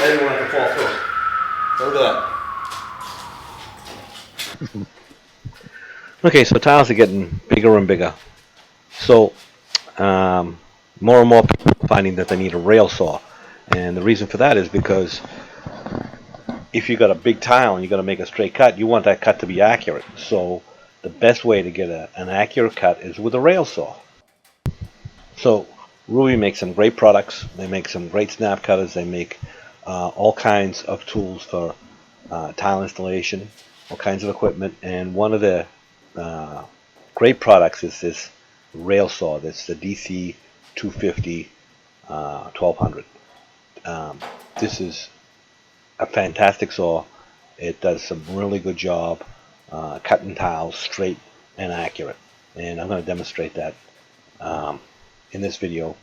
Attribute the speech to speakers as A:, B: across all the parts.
A: I didn't want it to fall through. So look at that. Okay, so tiles are getting bigger and bigger. So more and more people are finding that they need a rail saw. And the reason for that is because if you got a big tile and you're going to make a straight cut, you want that cut to be accurate. So the best way to get an accurate cut is with a rail saw. So RUBI makes some great products. They make some great snap cutters. They make all kinds of tools for tile installation, all kinds of equipment. And one of the great products is this rail saw. That's the DC-250 1200. This is a fantastic saw. It does some really good job cutting tiles straight and accurate. And I'm going to demonstrate that in this video.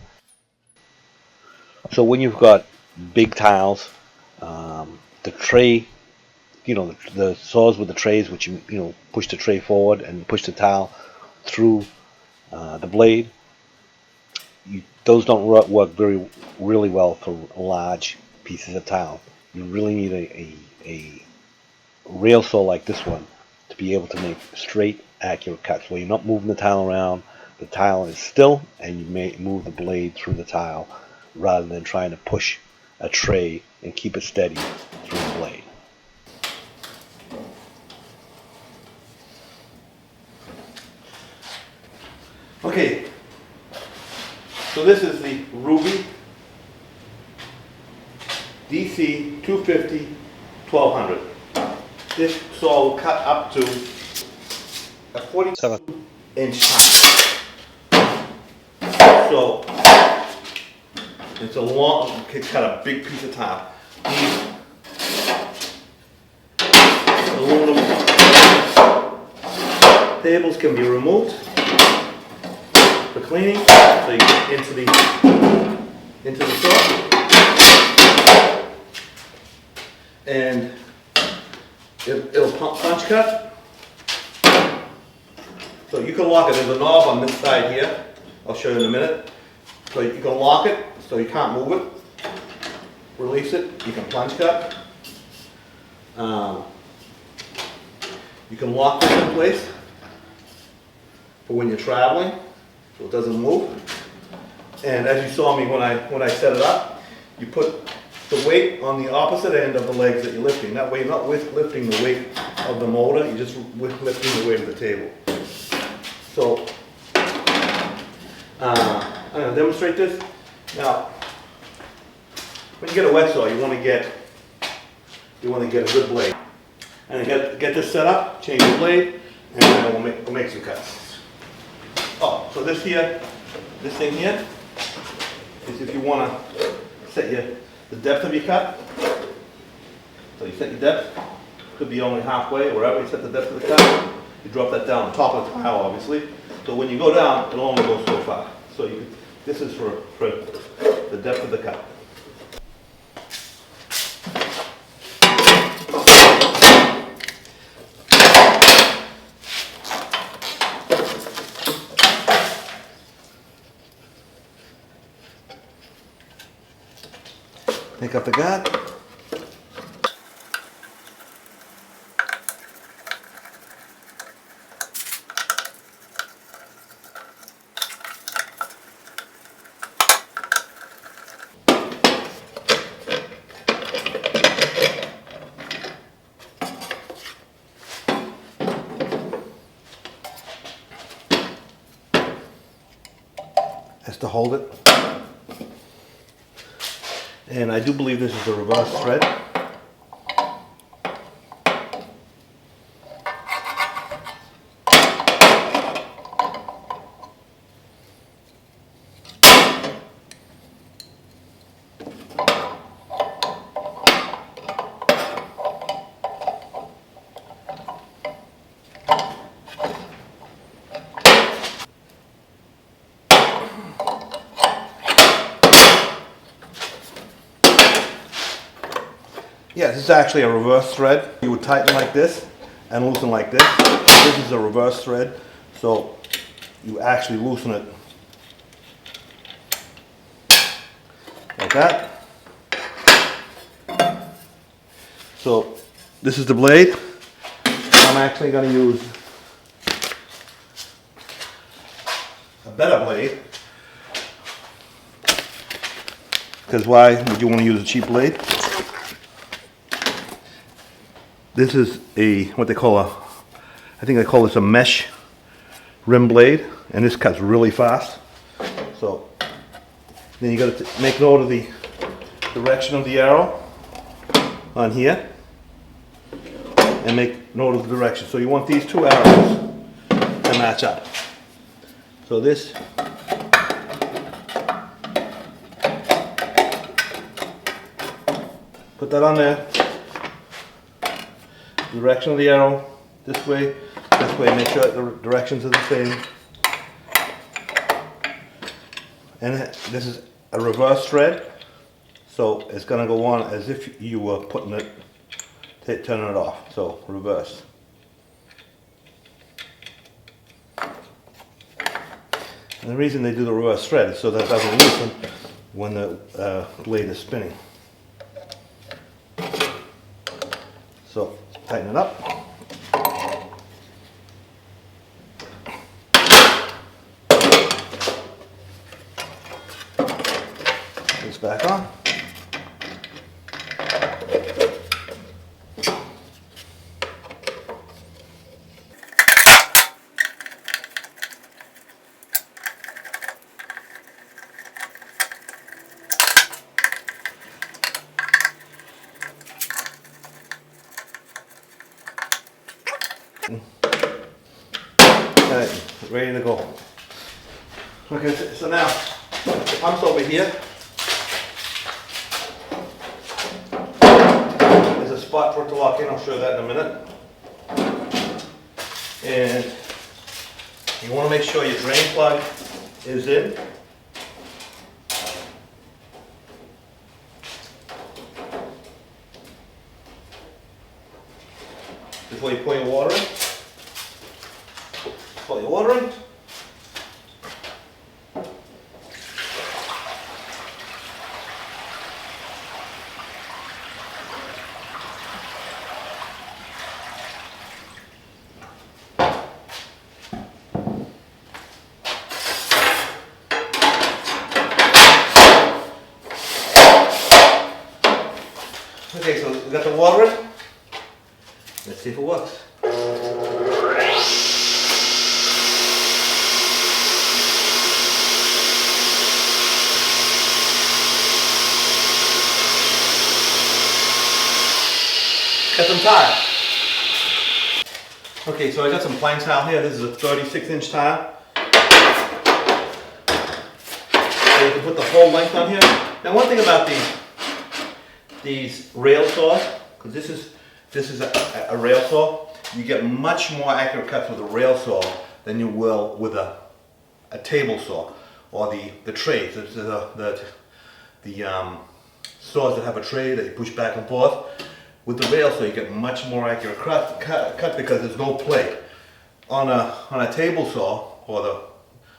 A: So when you've got big tiles, the tray, the saws with the trays, which you push the tray forward and push the tile through the blade, those don't work really well for large pieces of tile. You really need a rail saw like this one to be able to make straight, accurate cuts where you're not moving the tile around. The tile is still, and you may move the blade through the tile rather than trying to push a tray and keep it steady through the blade. Okay, so this is the RUBI DC-250 1200. This saw will cut up to a 42-inch tile. So it's a long, cut a big piece of tile. These aluminum tables can be removed for cleaning, so you get into the saw, and it'll punch cut. So you can lock it. There's a knob on this side here. I'll show you in a minute. So you can lock it so you can't move it. Release it. You can plunge cut. You can lock this in place for when you're traveling, so it doesn't move. And as you saw me when I set it up, you put the weight on the opposite end of the legs that you're lifting. That way you're not lifting the weight of the motor, you're just lifting the weight of the table. So I'm going to demonstrate this. Now, when you get a wet saw, you want to get a good blade. And get this set up, change the blade, and then we'll make some cuts. Oh, so this thing here is if you want to set the depth of your cut. So you set your depth, could be only halfway, wherever you set the depth of the cut. You drop that down on top of the tile, obviously. So when you go down, it'll only go so far. So this is for the depth of the cut. Pick up the gut. That's to hold it. And I do believe this is a reverse thread. Yeah, this is actually a reverse thread. You would tighten like this and loosen like this. This is a reverse thread, so you actually loosen it like that.
B: So this is the blade. I'm actually going to use a better blade. Because why would you want to use a cheap blade? This is what they call I think they call this a mesh rim blade, and this cuts really fast. So then you got to make note of the direction of the arrow on here, and make note of the direction. So you want these two arrows to match up. So this put that on there. Direction of the arrow this way, make sure that the directions are the same. And this is a reverse thread, so it's going to go on as if you were putting it, turning it off. So reverse. And the reason they do the reverse thread is so that it doesn't loosen when the blade is spinning. So tighten it up. Put this back on. Alright, ready to go. Okay, so now the pump's over here. There's a spot for it to lock in, I'll show you that in a minute. And you want to make sure your drain plug is in. Before you pour your water in. Pour your water in. Okay, so we got the water in. Let's see if it works. Got some tile. Okay, so I got some plank tile here. This is a 36-inch tile. So you can put the whole length on here. Now, one thing about these rail saws, because this is a rail saw, you get much more accurate cuts with a rail saw than you will with a table saw or the trays. The saws that have a tray that you push back and forth. With the rail saw, you get much more accurate cut because there's no play. On a table saw or the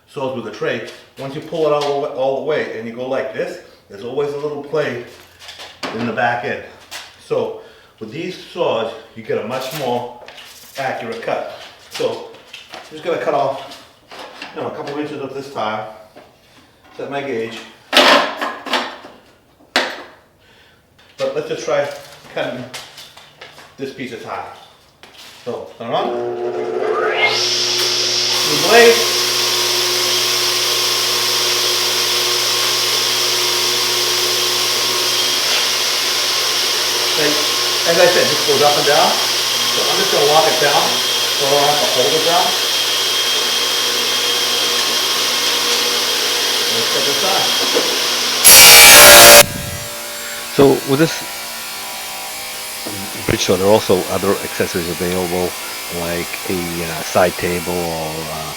B: saws with a tray, once you pull it all the way and you go like this, there's always a little play in the back end. So with these saws, you get a much more accurate cut. So I'm just going to cut off, a couple of inches of this tile, set my gauge. But let's just try cutting this piece of tile. So turn it on. New blade. As I said, this goes up and down, so I'm just going to lock it down, so I don't have to hold it down. Let's cut this side.
A: So with this bridge saw, there are also other accessories available, like a side table or a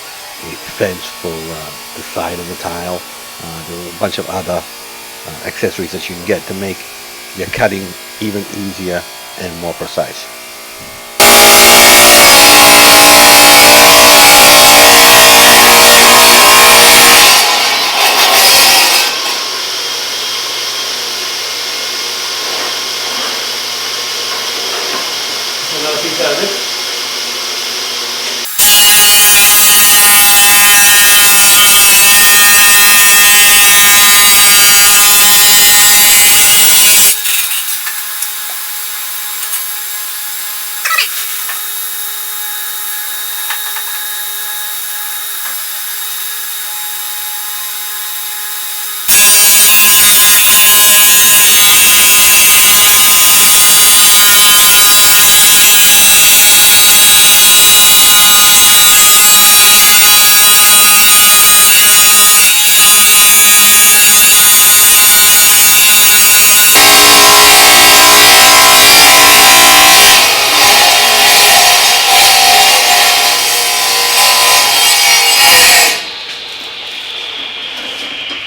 A: fence for the side of the tile. There are a bunch of other accessories that you can get to make your cutting even easier and more precise.
B: piece out of this.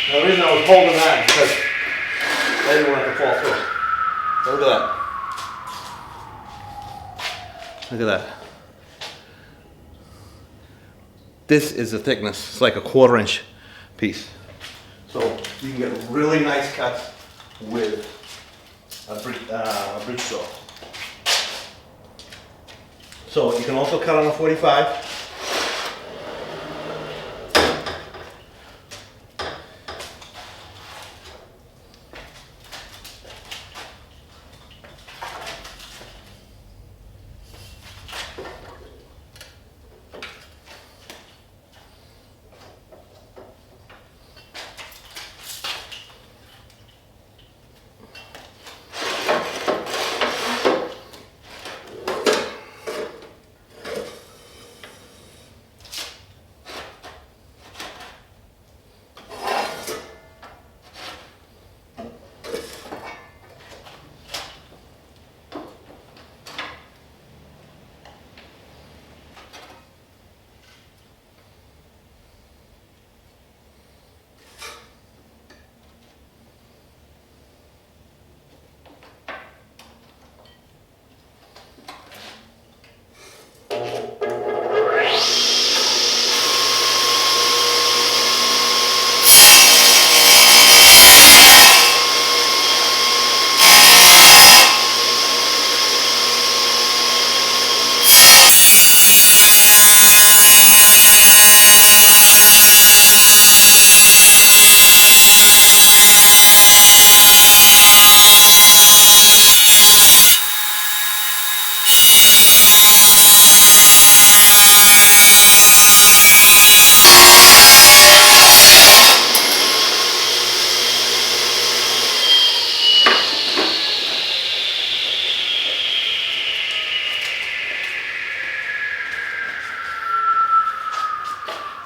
B: Now the reason I was holding that is because I didn't want it to fall through. So look at that. Look at that. This is the thickness. It's like a 1/4 inch piece. So you can get really nice cuts with a bridge saw. So you can also cut on a 45.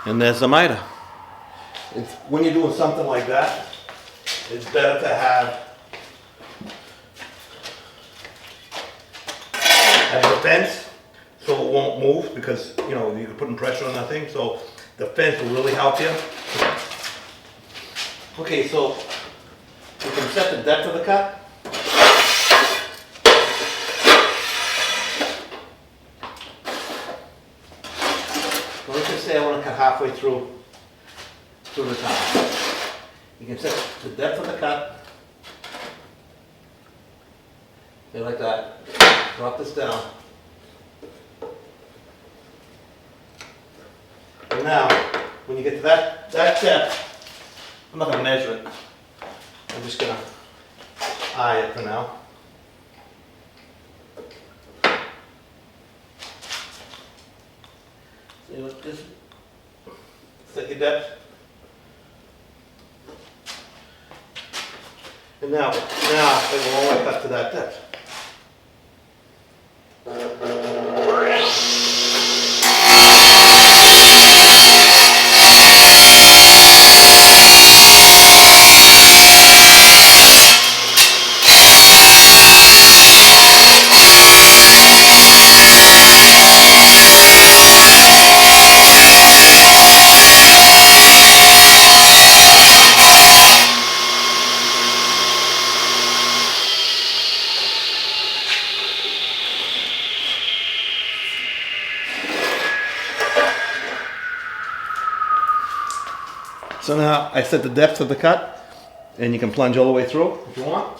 B: And there's the miter. When you're doing something like that, it's better to have the fence so it won't move, because you know you're putting pressure on that thing. So the fence will really help you. Okay, so you can set the depth of the cut. So let's just say I want to cut halfway through the top. You can set the depth of the cut. Okay, like that. Drop this down. And now, when you get to that depth, I'm not going to measure it. I'm just going to eye it for now. See what this, set your depth. And now it will only cut to that depth. So now I set the depth of the cut, and you can plunge all the way through if you want.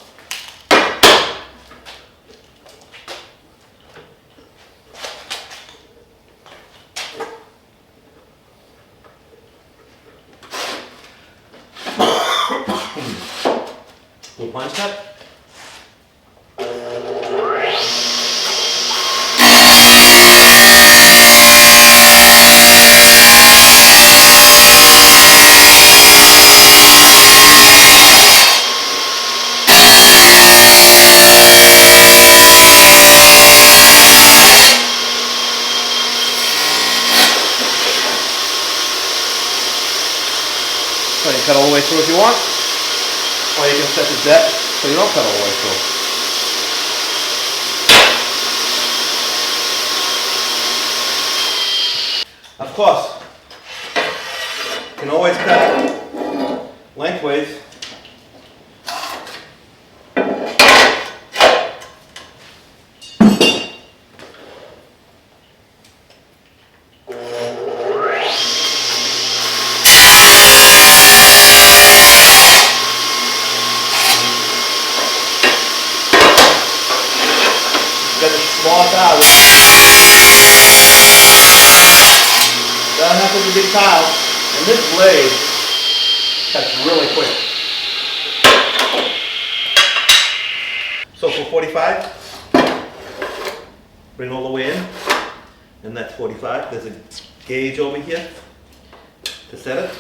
B: through if you want, or you can set the depth so you don't cut all the way through. Of course, you can always cut lengthways. Got a small tile. Doesn't have to be a big tile. And this blade cuts really quick. So for 45, bring all the way in, and that's 45. There's a gauge over here to set it.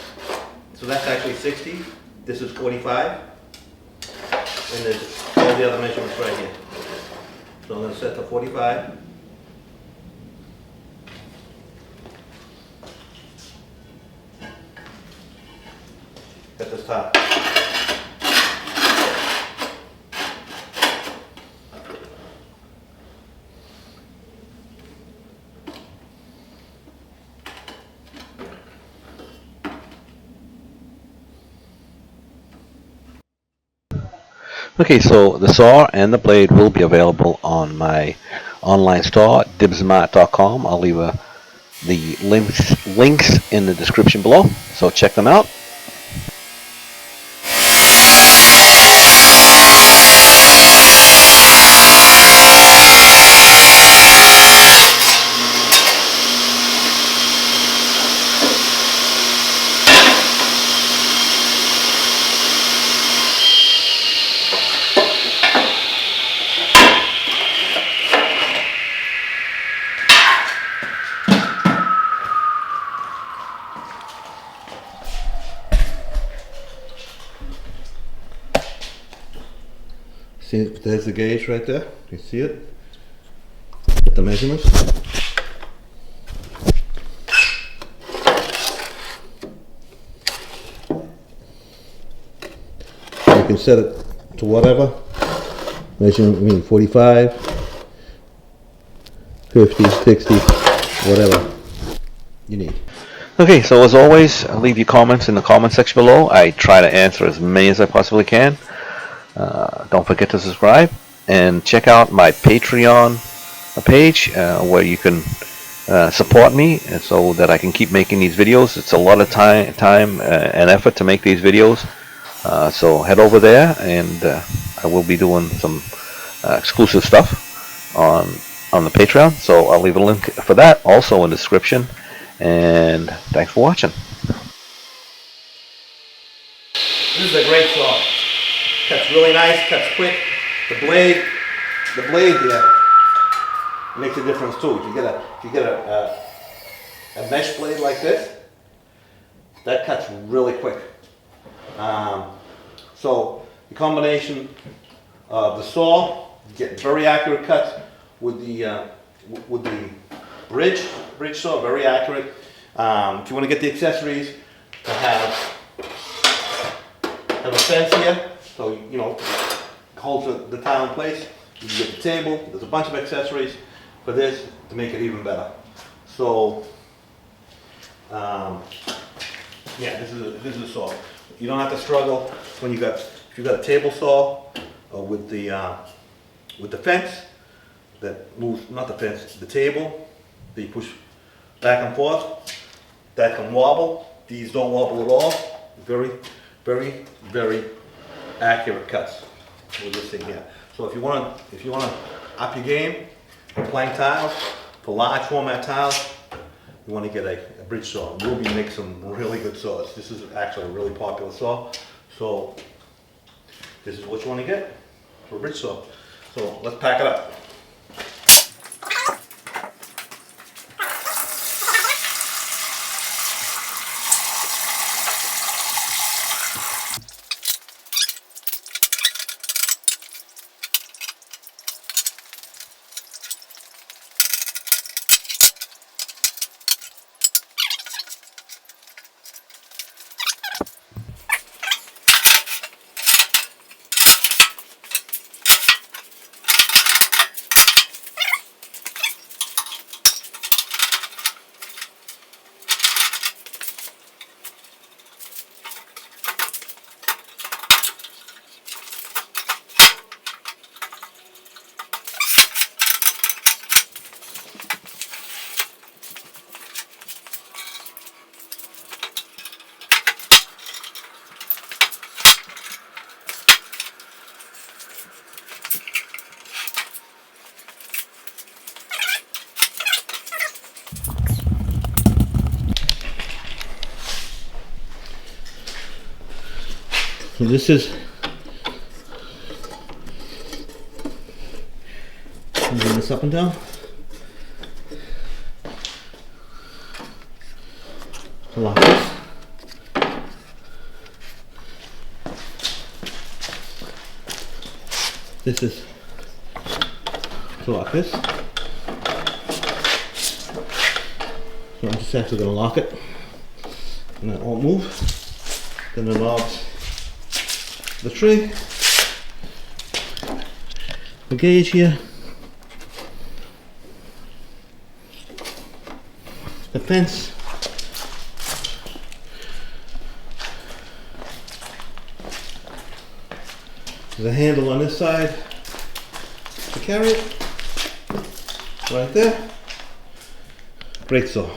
B: So that's actually 60. This is 45. And there's all the other measurements right here. So I'm going to set to 45. At this top.
A: Okay, so the saw and the blade will be available on my online store, dibsmart.com. I'll leave the links in the description below, so check them out.
B: See, there's the gauge right there. You see it? Get the measurements. You can set it to whatever. Measurement, 45, 50, 60, whatever you need.
A: Okay, so as always, leave your comments in the comment section below. I try to answer as many as I possibly can. Don't forget to subscribe and check out my Patreon page where you can support me so that I can keep making these videos. It's a lot of time and effort to make these videos. So head over there, and I will be doing some exclusive stuff on the Patreon. So I'll leave a link for that also in the description. And thanks for watching.
B: This is a great saw. Cuts really nice, cuts quick. The blade here makes a difference too. If you get a mesh blade like this, that cuts really quick. So the combination of the saw, you get very accurate cuts with the bridge saw, very accurate. If you want to get the accessories to have a fence here, so you know, holds the tile in place. You can get the table. There's a bunch of accessories for this to make it even better. So, yeah, this is a saw. You don't have to struggle when if you got a table saw with the fence that moves, not the fence, the table that you push back and forth. That can wobble. These don't wobble at all. Very, very, very accurate cuts with this thing here. So if you want to up your game for plank tiles, for large format tiles, you want to get a bridge saw. Ruby makes some really good saws. This is actually a really popular saw. So this is what you want to get for a bridge saw. So let's pack it up. So this is moving this up and down. Lock this. This is to lock this. So I'm just actually going to lock it, and that won't move. Then the knobs, the tray, the gauge here, the fence, there's a handle on this side to carry it, right there. Great saw.